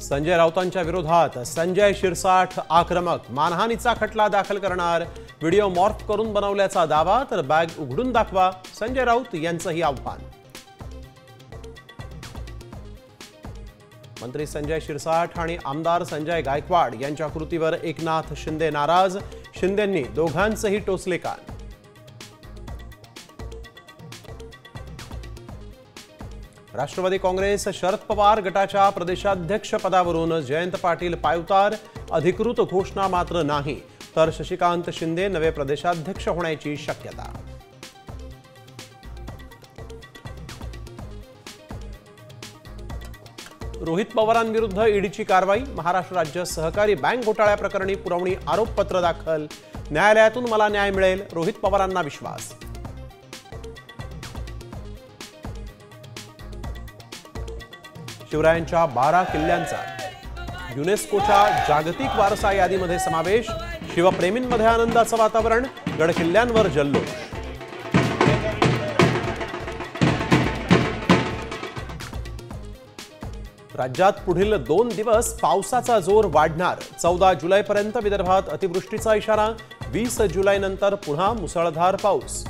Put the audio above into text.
संजय राऊतांच्या विरोधात संजय शिरसाठ आक्रमक, मानहानीचा खटला दाखल करणार, व्हिडिओ मॉर्फ करून बनवल्याचा दावा, तर बॅग उघडून दाखवा, संजय राऊत यांचंही आव्हान. मंत्री संजय शिरसाठ आणि आमदार संजय गायकवाड यांच्या कृतीवर एकनाथ शिंदे नाराज, शिंदेंनी दोघांचेही टोचले कान. राष्ट्रवादी काँग्रेस शरद पवार गटाच्या प्रदेशाध्यक्ष पदावरून जयंत पाटील पायउतार, अधिकृत घोषणा मात्र नाही, तर शशिकांत शिंदे नवे प्रदेशाध्यक्ष होण्याची शक्यता. रोहित पवारांविरुद्ध ईडीची कारवाई, महाराष्ट्र राज्य सहकारी बँक घोटाळ्याप्रकरणी पुरवणी आरोपपत्र दाखल, न्यायालयातून मला न्याय मिळेल, रोहित पवारांना विश्वास. शिवरायांच्या 12 किल्ल्यांचा युनेस्कोच्या जागतिक वारसा यादीमध्ये समावेश, शिवप्रेमींमध्ये आनंदाचं वातावरण, गड किल्ल्यांवर जल्लोष. राज्यात पुढील 2 दिवस पावसाचा जोर वाढणार, 14 जुलैपर्यंत विदर्भात अतिवृष्टीचा इशारा, 20 जुलैनंतर पुन्हा मुसळधार पाऊस.